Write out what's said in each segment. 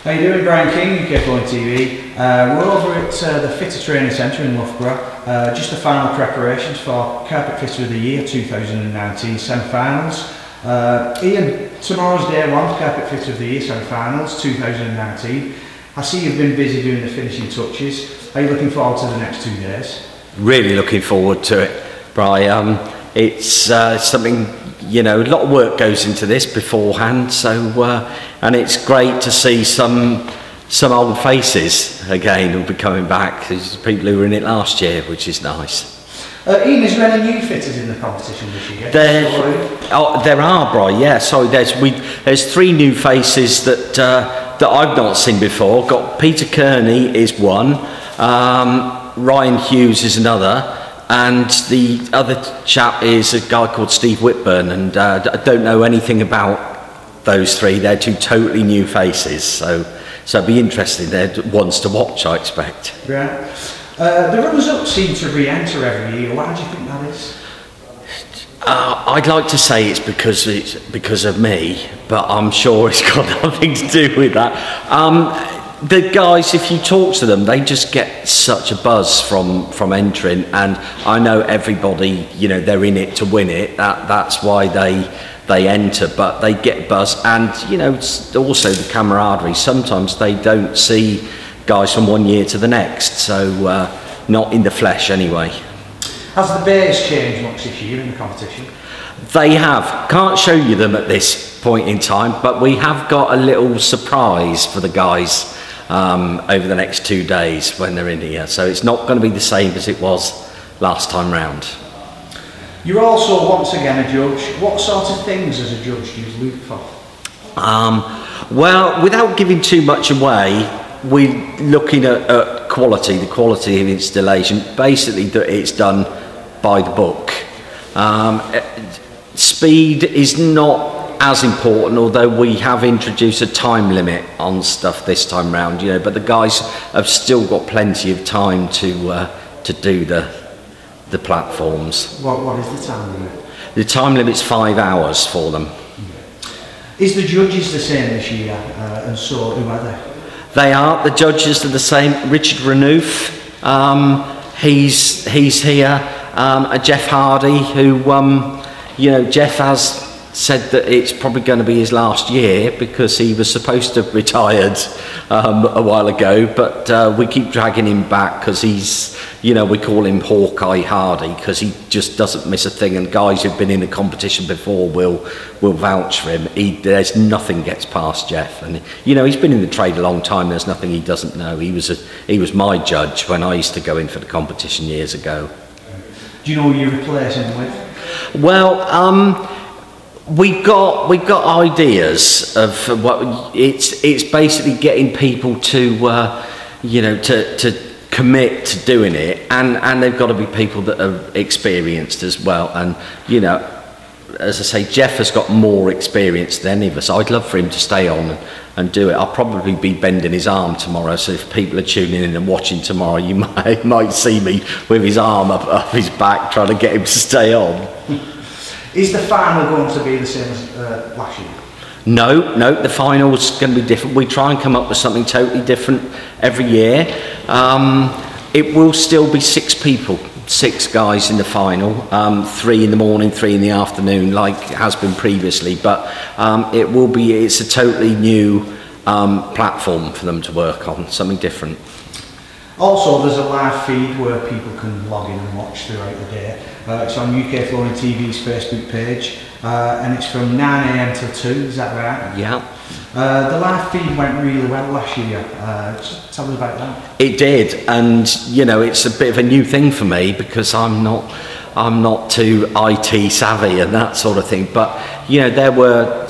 How you doing? Brian King, UK Flying TV. We're over at the Fitter Training Centre in Loughborough. Just the final preparations for Carpet Fitter of the Year 2019 semi-finals. Ian, tomorrow's day one, Carpet Fitter of the Year semi-finals 2019. I see you've been busy doing the finishing touches. Are you looking forward to the next 2 days? Really looking forward to it, Brian. It's something, you know, a lot of work goes into this beforehand, so and it's great to see some old faces again who'll be coming back. There's people who were in it last year, which is nice. Ian, is there any new fitters in the competition this year? There are, Brian. Yeah, sorry. There's 3 new faces that I've not seen before. Got Peter Kearney is one, Ryan Hughes is another. And the other chap is a guy called Steve Whitburn, and I don't know anything about those 3. They're 2 totally new faces, so it'd be interesting. They're ones to watch, I expect. Yeah. The runners-up seem to re-enter every year. Why do you think that is? I'd like to say it's because of me, but I'm sure it's got nothing to do with that. The guys, if you talk to them, they just get such a buzz from entering, and I know everybody, you know, they're in it to win it. That's why they enter, but they get buzz, and you know, it's also the camaraderie. Sometimes they don't see guys from one year to the next, so not in the flesh anyway. Has the Bears changed much this year in the competition? They have. Can't show you them at this point in time, but we have got a little surprise for the guys over the next 2 days when they're in here, so it's not going to be the same as it was last time round. You're also once again a judge. What sort of things as a judge do you look for? Well, without giving too much away, we're looking at quality, the quality of installation, basically that it's done by the book. Speed is not as important, although we have introduced a time limit on stuff this time round, you know, but the guys have still got plenty of time to do the platforms. What is the time limit? The time limit's 5 hours for them. Is the judges the same this year, and so who are they? They are. The judges are the same. Richard Renouf, he's here. Jeff Hardy, who, you know, Jeff has said that it's probably going to be his last year because he was supposed to have retired a while ago, but we keep dragging him back because he's, you know, we call him Hawkeye Hardy because he just doesn't miss a thing, and guys who've been in the competition before will vouch for him. There's nothing gets past Jeff, and you know, he's been in the trade a long time. There's nothing he doesn't know. He was my judge when I used to go in for the competition years ago. Do you know who you're replacing him with? Well, we've got ideas of what it's basically getting people to you know, to commit to doing it, and they've got to be people that are experienced as well. And you know, as I say, Jeff has got more experience than any of us. I'd love for him to stay on and do it. I'll probably be bending his arm tomorrow, so if people are tuning in and watching tomorrow, you might see me with his arm up his back trying to get him to stay on. Is the final going to be the same as last year? No, the final's going to be different. We try and come up with something totally different every year. It will still be 6 people, 6 guys in the final, 3 in the morning, 3 in the afternoon, like it has been previously, but it's a totally new platform for them to work on, something different. Also, there's a live feed where people can log in and watch throughout the day. It's on UK Flying TV's Facebook page, and it's from 9 AM till 2, is that right? Yeah. The live feed went really well last year. Just tell us about that. It did, and you know, it's a bit of a new thing for me because I'm not too IT savvy and that sort of thing. But you know, there were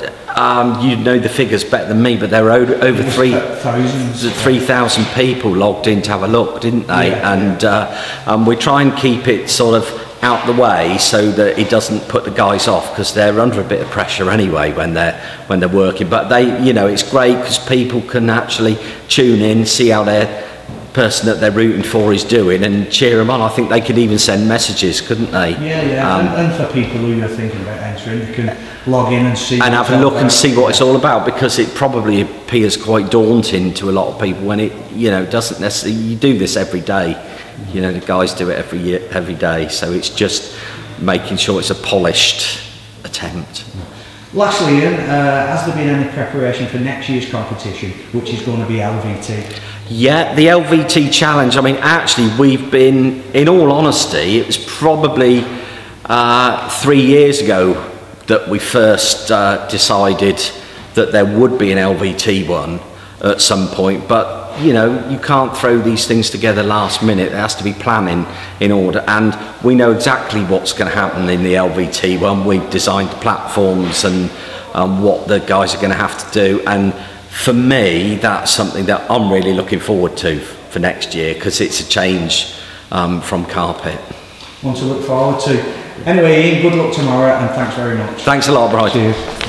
you know the figures better than me, but there were over 3,000 people logged in to have a look, didn't they? Yeah, and we try and keep it sort of out the way so that it doesn't put the guys off, because they're under a bit of pressure anyway when they're working. But they, you know, it's great because people can actually tune in, see how they're person that they're rooting for is doing and cheer them on. I think they could even send messages, couldn't they? Yeah. And for people who are thinking about entering, they can log in and see. And have a look and see what it's all about, because it probably appears quite daunting to a lot of people when it, doesn't necessarily. You do this every day. The guys do it every day. So it's just making sure it's a polished attempt. Lastly, Ian, has there been any preparation for next year's competition, which is going to be LVT? Yeah, the LVT challenge. I mean, actually, we've been, in all honesty, it was probably 3 years ago that we first decided that there would be an LVT one at some point. But you can't throw these things together last minute. There has to be planning in order, and we know exactly what's going to happen in the LVT one. We've designed the platforms and what the guys are going to have to do, and for me, that's something that I'm really looking forward to for next year, because it's a change from carpet. One to look forward to. Anyway, Ian, good luck tomorrow, and thanks very much. Thanks a lot, Brian. Cheers.